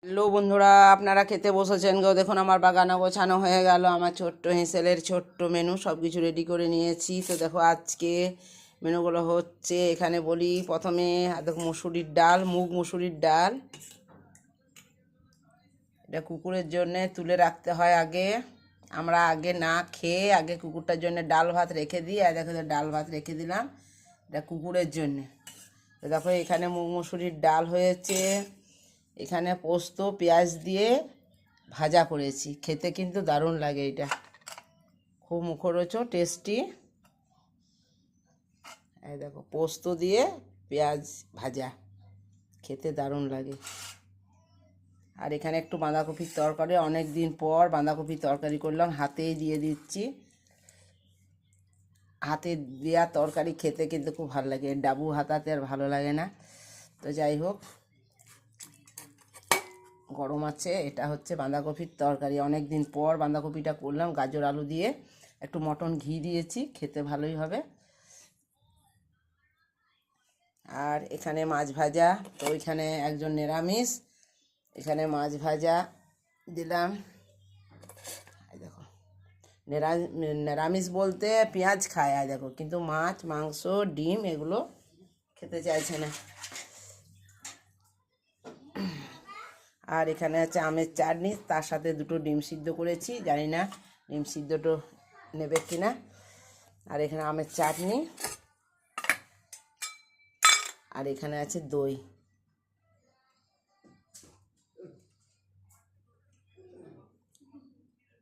Hello বন্ধুরা, আপনারা খেতে বসেছেন গো। দেখুন আমার বাগানা গোছানো হয়ে গেল। আমার ছোট্ট হেঁসেলের ছোট্ট মেনু সব কিছু রেডি করে নিয়েছি। তো দেখো আজকে মেনুগুলো হচ্ছে, এখানে বলি প্রথমে দেখো মুসুরির ডাল, মুগ মুসুরির ডাল। এটা কুকুরের জন্যে তুলে রাখতে হয় আগে। আমরা আগে না খেয়ে আগে কুকুরটার জন্য ডাল ভাত রেখে দিই। আর দেখো ডাল ভাত রেখে দিলাম, এটা কুকুরের জন্যে। তো দেখো এখানে মুগ মুসুরির ডাল হয়েছে, এখানে পোস্ত পেঁয়াজ দিয়ে ভাজা করেছি, খেতে কিন্তু দারুণ লাগে, এটা খুব মুখরোচক টেস্টি। এই দেখো পোস্ত দিয়ে পেঁয়াজ ভাজা, খেতে দারুণ লাগে। আর এখানে একটু বাঁধাকপির তরকারি, অনেক দিন পর বাঁধাকপির তরকারি করলাম, হাতেই দিয়ে দিচ্ছি। হাতে দেওয়া তরকারি খেতে কিন্তু খুব ভালো লাগে, ডাবু হাতাতে আর ভালো লাগে না। তো যাই হোক, গরম আছে। এটা হচ্ছে বাঁধাকপির তরকারি, অনেক দিন পর বাঁধাকপিটা করলাম, গাজর আলু দিয়ে একটু মটন ঘি দিয়েছি, খেতে ভালোই হবে। আর এখানে মাছ ভাজা, তো ওইখানে একজন নিরামিষ, এখানে মাছ ভাজা দিলাম। দেখো নিরামিষ বলতে পেঁয়াজ খায়, আর দেখো কিন্তু মাছ মাংস ডিম এগুলো খেতে চাইছে না। আর এখানে আছে আমের চাটনি, তার সাথে দুটো ডিম সিদ্ধ করেছি, জানি না ডিম সিদ্ধটা নেবে কিনা। আর এখানে আমের চাটনি, আর এখানে আছে দই।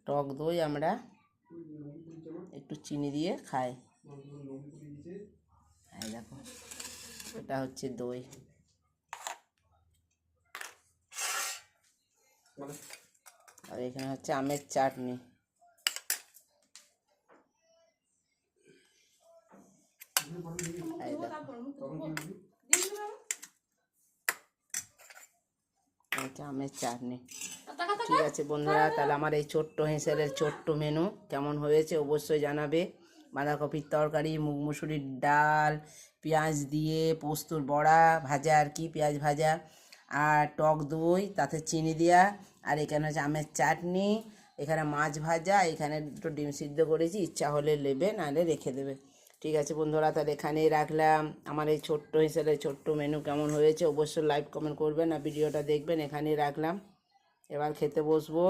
টক দই আমরা একটু চিনি দিয়ে খাই। এই দেখো এটা হচ্ছে দই। আর এখানে হচ্ছে আমের চাটনি। আমের চাটনি। ঠিক আছে বন্ধুরা, তাহলে আমার এই ছোট্ট হেঁসেলের ছোট্ট মেনু কেমন হয়েছে অবশ্যই জানাবে। বাঁধাকপির তরকারি, মুগ মুসুরির ডাল, পেঁয়াজ দিয়ে পোস্তর বড়া ভাজা, আর কি পেঁয়াজ ভাজা, আর টক দই তাতে চিনি দেওয়া, আর এখানে হচ্ছে আমের চাটনি, এখানে মাছ ভাজা, এখানে দুটো ডিম সিদ্ধ করেছি, ইচ্ছা হলে নেবে, নাহলে রেখে দেবে। ঠিক আছে বন্ধুরা, তাহলে এখানেই রাখলাম। আমার এই ছোট্ট হিসেবে ছোট্ট মেনু কেমন হয়েছে অবশ্যই লাইক কমেন্ট করবেন, আর ভিডিওটা দেখবেন। এখানেই রাখলাম, এবার খেতে বসবো।